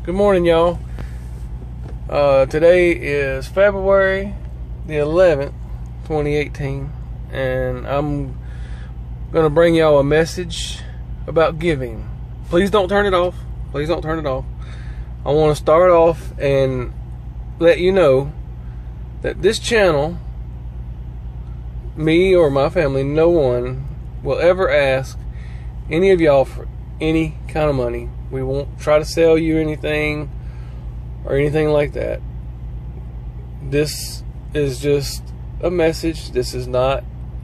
Good morning, y'all. Today is February the 11th, 2018, and I'm going to bring y'all a message about giving. Please don't turn it off. Please don't turn it off. I want to start off and let you know that this channel, me or my family, no one will ever ask any of y'all for any kind of money. We won't try to sell you anything or anything like that. This is just a message. This is not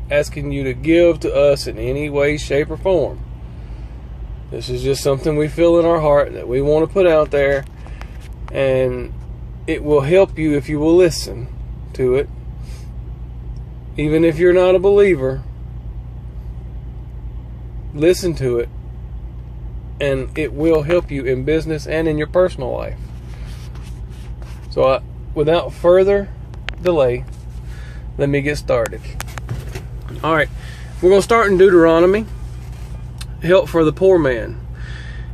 asking you to give to us in any way, shape, or form. This is just something we feel in our heart that we want to put out there, and it will help you if you will listen to it. Even if you're not a believer, listen to it, and it will help you in business and in your personal life. So without further delay, let me get started. Alright, we're going to start in Deuteronomy. Help for the poor man.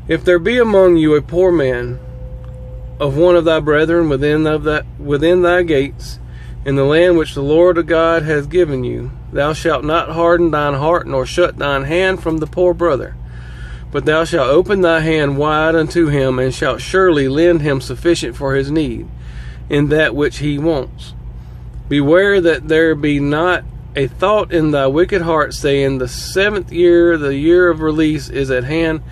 If there be among you a poor man of one of thy brethren within thy gates, in the land which the Lord God has given you, thou shalt not harden thine heart, nor shut thine hand from the poor brother. But thou shalt open thy hand wide unto him, and shalt surely lend him sufficient for his need, in that which he wants. Beware that there be not a thought in thy wicked heart, saying, the 7th year, the year of release, is at hand,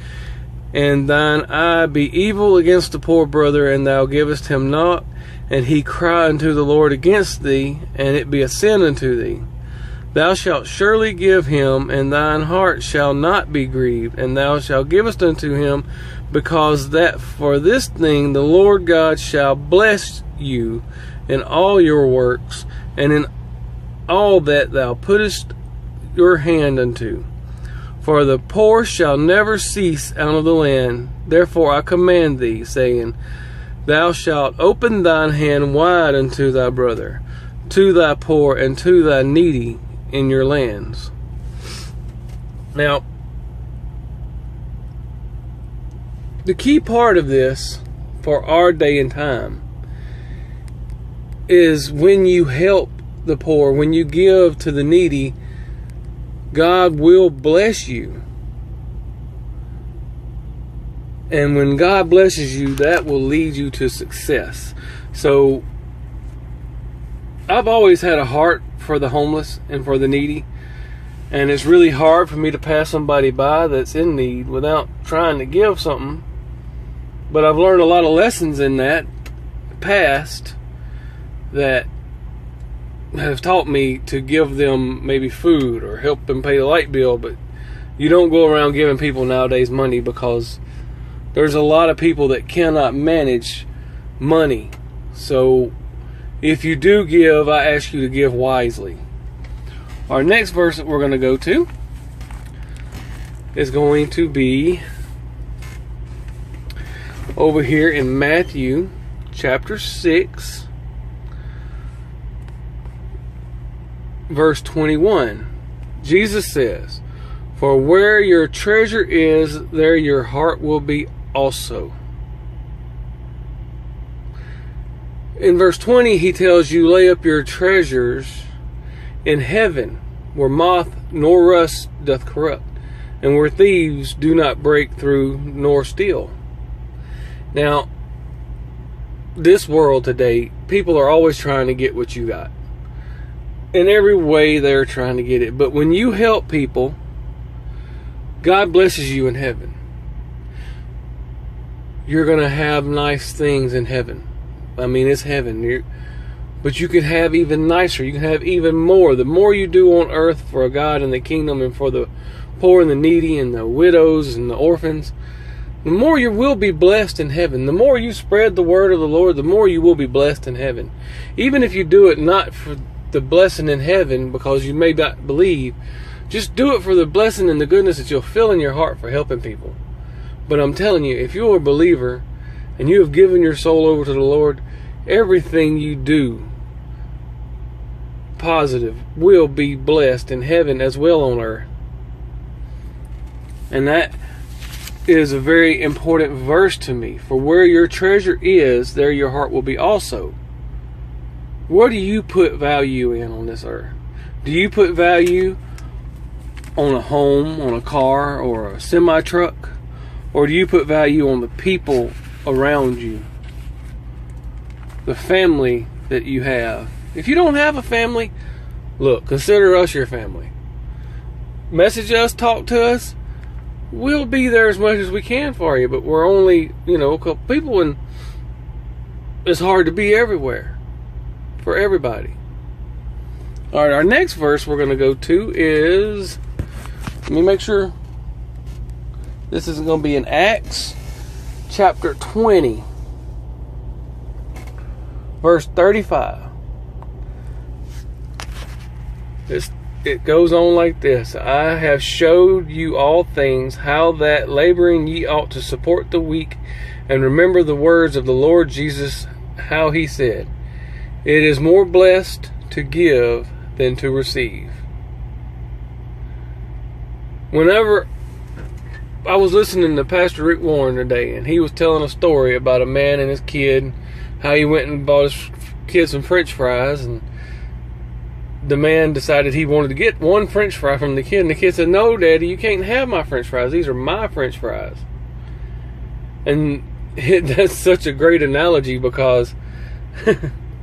and thine eye be evil against the poor brother, and thou givest him naught, and he cry unto the Lord against thee, and it be a sin unto thee. Thou shalt surely give him, and thine heart shall not be grieved, and thou shalt givest unto him, because that for this thing the Lord God shall bless you in all your works, and in all that thou puttest your hand unto. For the poor shall never cease out of the land. Therefore I command thee, saying, thou shalt open thine hand wide unto thy brother, to thy poor, and to thy needy in your lands. Now, the key part of this for our day and time is when you help the poor, when you give to the needy, God will bless you. And when God blesses you, that will lead you to success. So I've always had a heart for the homeless and for the needy, and it's really hard for me to pass somebody by that's in need without trying to give something. But I've learned a lot of lessons in that past that have taught me to give them maybe food or help them pay the light bill. But you don't go around giving people nowadays money, because there's a lot of people that cannot manage money. So if you do give, I ask you to give wisely. Our next verse that we're going to go to is going to be over here in Matthew chapter 6, verse 21. Jesus says, for where your treasure is, there your heart will be also. In verse 20, he tells you, lay up your treasures in heaven, where moth nor rust doth corrupt, and where thieves do not break through nor steal. Now, this world today, people are always trying to get what you got. In every way, they're trying to get it. But when you help people, God blesses you in heaven. You're going to have nice things in heaven. I mean, it's heaven. But you can have even nicer. You can have even more. The more you do on earth for God and the kingdom, and for the poor and the needy and the widows and the orphans, the more you will be blessed in heaven. The more you spread the word of the Lord, the more you will be blessed in heaven. Even if you do it not for the blessing in heaven, because you may not believe, just do it for the blessing and the goodness that you'll feel in your heart for helping people. But I'm telling you, if you're a believer and you have given your soul over to the Lord, everything you do positive will be blessed in heaven as well on earth. And that is a very important verse to me. For where your treasure is, there your heart will be also. What do you put value in on this earth? Do you put value on a home, on a car, or a semi-truck? Or do you put value on the people around you? The family that you have. If you don't have a family, look, consider us your family. Message us, talk to us. We'll be there as much as we can for you, but we're only, a couple people, and it's hard to be everywhere for everybody. All right, our next verse we're going to go to is, let me make sure this isn't going to be in Acts chapter 20, verse 35. It goes on like this. I have showed you all things, how that laboring ye ought to support the weak, and remember the words of the Lord Jesus, how he said, it is more blessed to give than to receive. Whenever I was listening to Pastor Rick Warren today, and he was telling a story about a man and his kid, how he went and bought his kid some French fries, and the man decided he wanted to get one French fry from the kid, and the kid said, no, Daddy, you can't have my French fries. These are my French fries. And that's such a great analogy, because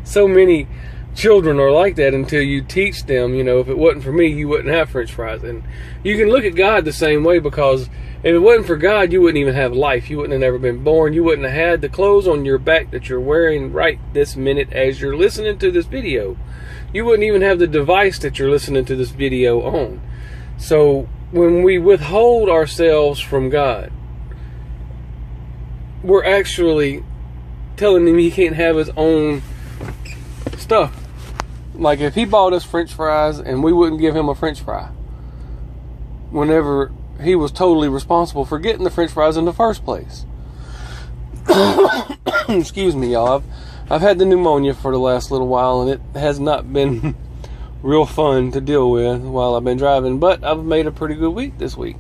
so many children are like that until you teach them, if it wasn't for me, you wouldn't have French fries. And you can look at God the same way, because if it wasn't for God, you wouldn't even have life. You wouldn't have never been born. You wouldn't have had the clothes on your back that you're wearing right this minute as you're listening to this video. You wouldn't even have the device that you're listening to this video on. So when we withhold ourselves from God, we're actually telling him he can't have his own stuff. Like if he bought us French fries and we wouldn't give him a French fry, whenever he was totally responsible for getting the French fries in the first place. Excuse me, y'all. I've had the pneumonia for the last little while, and it has not been real fun to deal with while I've been driving, but I've made a pretty good week this week.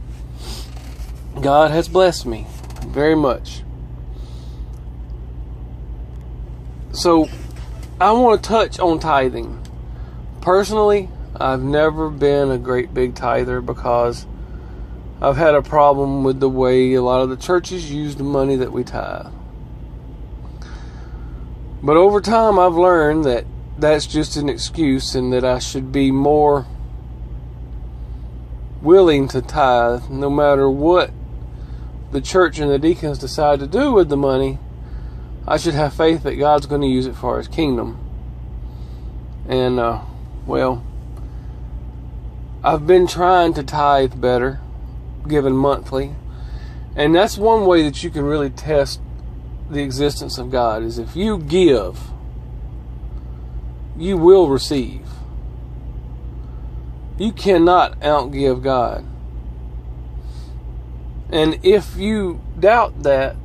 God has blessed me very much. So I want to touch on tithing. Personally, I've never been a great big tither, because I've had a problem with the way a lot of the churches use the money that we tithe. But over time, I've learned that that's just an excuse, and that I should be more willing to tithe no matter what the church and the deacons decide to do with the money. I should have faith that God's going to use it for his kingdom. And, I've been trying to tithe better, giving monthly. And that's one way that you can really test the existence of God, is if you give, you will receive. You cannot outgive God. And if you doubt that,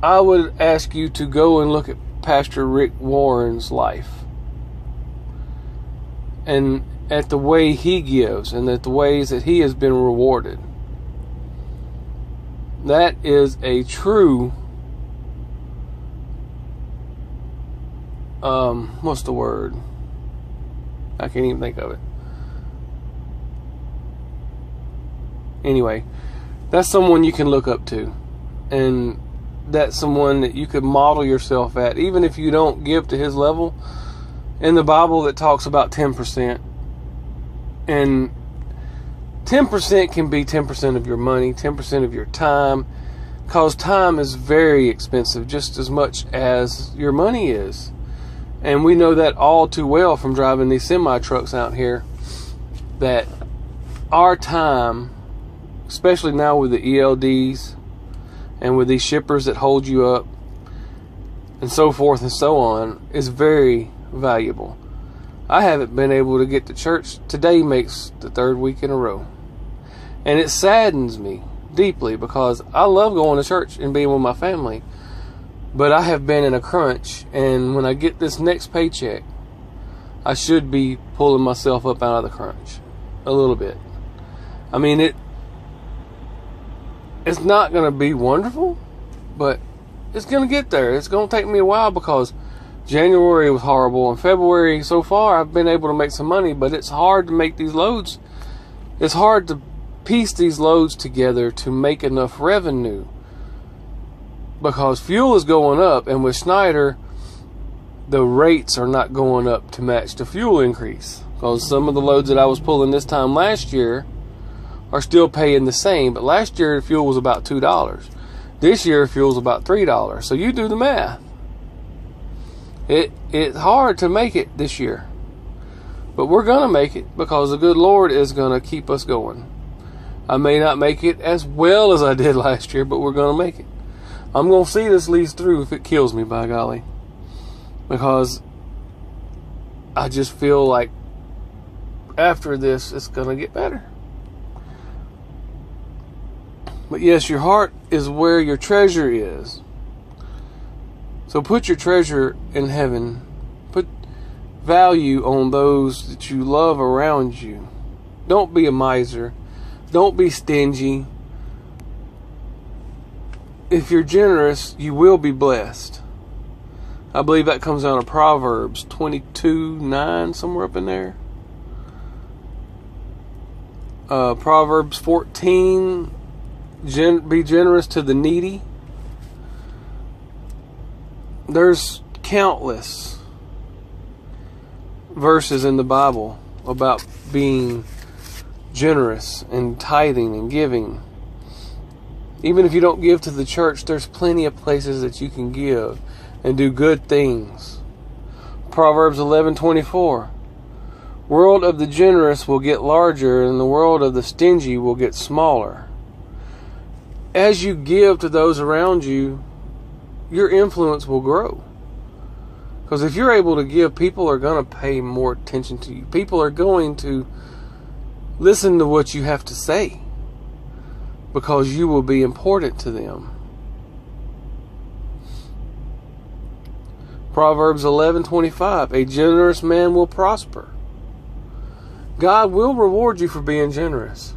I would ask you to go and look at Pastor Rick Warren's life, and at the way he gives, and at the ways that he has been rewarded. That is a true what's the word? I can't even think of it. Anyway, that's someone you can look up to, and that's someone that you could model yourself at, even if you don't give to his level. In the Bible, that talks about 10%, and 10% can be 10% of your money, 10% of your time, because time is very expensive, just as much as your money is. And we know that all too well from driving these semi-trucks out here, that our time, especially now with the ELDs and with these shippers that hold you up and so forth and so on, is very valuable. I haven't been able to get to church. Today makes the third week in a row. And it saddens me deeply, because I love going to church and being with my family. But I have been in a crunch, and when I get this next paycheck, I should be pulling myself up out of the crunch a little bit. I mean, It's not going to be wonderful, but it's going to get there. It's going to take me a while because January was horrible, and February so far I've been able to make some money, but it's hard to make these loads. It's hard to piece these loads together to make enough revenue because fuel is going up, and with Schneider the rates are not going up to match the fuel increase, because some of the loads that I was pulling this time last year are still paying the same, but last year fuel was about $2. This year fuel's about $3. So you do the math. It's hard to make it this year, but we're gonna make it because the good Lord is gonna keep us going. I may not make it as well as I did last year, but we're gonna make it. I'm gonna see this lease through if it kills me, by golly, because I just feel like after this it's gonna get better. But yes, your heart is where your treasure is. So put your treasure in heaven. Put value on those that you love around you. Don't be a miser. Don't be stingy. If you're generous, you will be blessed. I believe that comes out of Proverbs 22:9, somewhere up in there. Proverbs 14, be generous to the needy. There's countless verses in the Bible about being generous and tithing and giving. Even if you don't give to the church, there's plenty of places that you can give and do good things. Proverbs 11:24. World of the generous will get larger, and the world of the stingy will get smaller. As you give to those around you, your influence will grow. Because if you're able to give, people are going to pay more attention to you. People are going to listen to what you have to say, because you will be important to them. Proverbs 11:25. A generous man will prosper. God will reward you for being generous.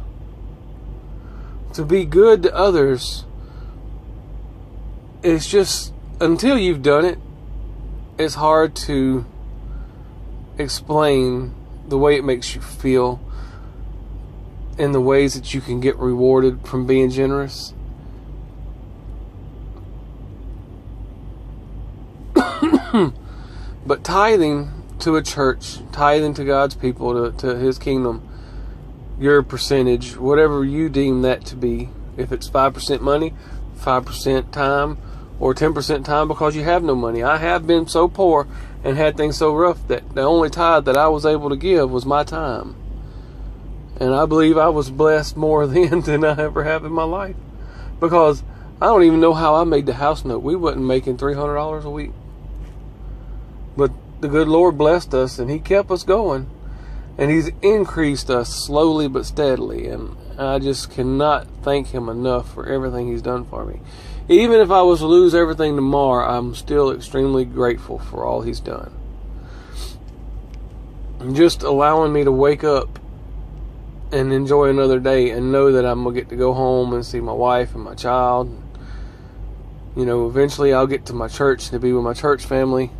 To be good to others, it's just, until you've done it, it's hard to explain the way it makes you feel and the ways that you can get rewarded from being generous. But tithing to a church, tithing to God's people, to His kingdom, your percentage, whatever you deem that to be, if it's 5% money, 5% time, or 10% time because you have no money. I have been so poor and had things so rough that the only tithe that I was able to give was my time. And I believe I was blessed more then than I ever have in my life, because I don't even know how I made the house note. We wasn't making $300 a week. But the good Lord blessed us, and He kept us going. And He's increased us slowly but steadily. And I just cannot thank Him enough for everything He's done for me. Even if I was to lose everything tomorrow, I'm still extremely grateful for all He's done. And just allowing me to wake up and enjoy another day and know that I'm going to get to go home and see my wife and my child. You know, eventually I'll get to my church to be with my church family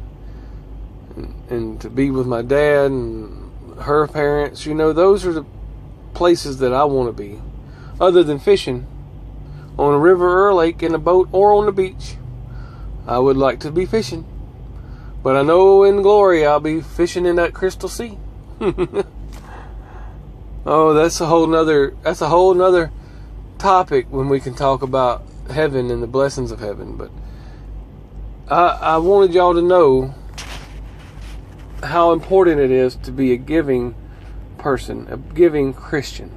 and to be with my dad and her parents. You know, those are the places that I want to be, other than fishing on a river or a lake in a boat or on the beach. I would like to be fishing, but I know in glory I'll be fishing in that crystal sea. Oh, that's a whole nother topic when we can talk about heaven and the blessings of heaven. But I wanted y'all to know how important it is to be a giving person, a giving Christian.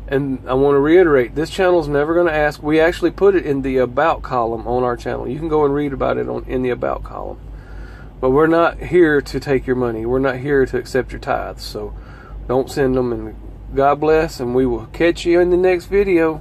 And I want to reiterate, this channel's never going to ask. We actually put it in the About column on our channel. You can go and read about it in the About column. But we're not here to take your money. We're not here to accept your tithes. So don't send them. And God bless, and we will catch you in the next video.